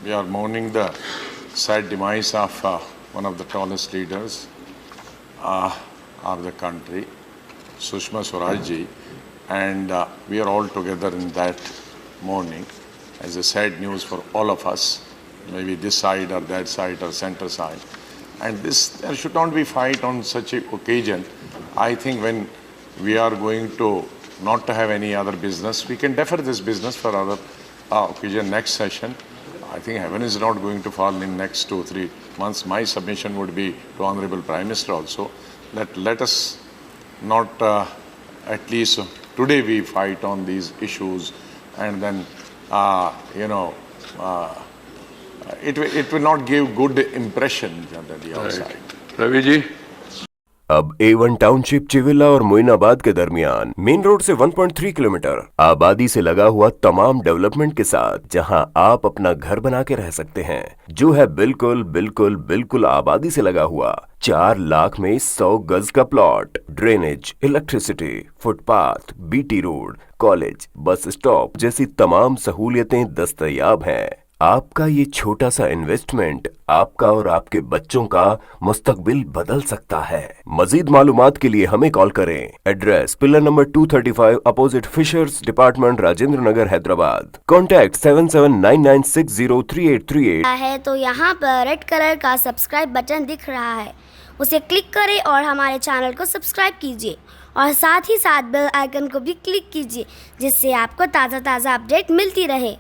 we are mourning the sad demise of one of the tallest leaders of the country, Sushma Swaraj ji, and we are all together in that mourning as a sad news for all of us, maybe this side or that side or center side. And there should not be fight on such an occasion. I think when we are going to not to have any other business, we can defer this business for other occasion, next session. I think heaven is not going to fall in next 2-3 months. My submission would be to Honorable Prime Minister also that let us not at least today we fight on these issues, and then it will not give good impression at the outside. Ravi ji, अब A1 township Chevella और मोइनाबाद के दरमियान main road से 1.3 kilometre आबादी से लगा हुआ तमाम डेवलपमेंट के साथ जहां आप अपना घर बना के रह सकते हैं, जो है बिल्कुल बिल्कुल बिल्कुल आबादी से लगा हुआ 4 लाख में 100 गज का plot, drainage, electricity, footpath, BT road, college, bus stop जैसी तमाम सहूलियतें दस्तयाब हैं। आपका ये छोटा सा इन्वेस्टमेंट आपका और आपके बच्चों का मुस्तकबिल बदल सकता है। मजीद मालूमात के लिए हमें कॉल करें। Address pillar number 235 opposite fishers department, Rajendra Nagar, Hyderabad. Contact 7799603838 है तो यहाँ पर रेड कलर का सब्सक्राइब बटन दिख रहा है, उसे क्लिक करें और हमारे चैनल को सब्सक्राइब कीजिए और साथ ही साथ बेल आइकन को भी क्लिक कीजिए, जिससे आपको ताज़ा अपडेट मिलती रहे।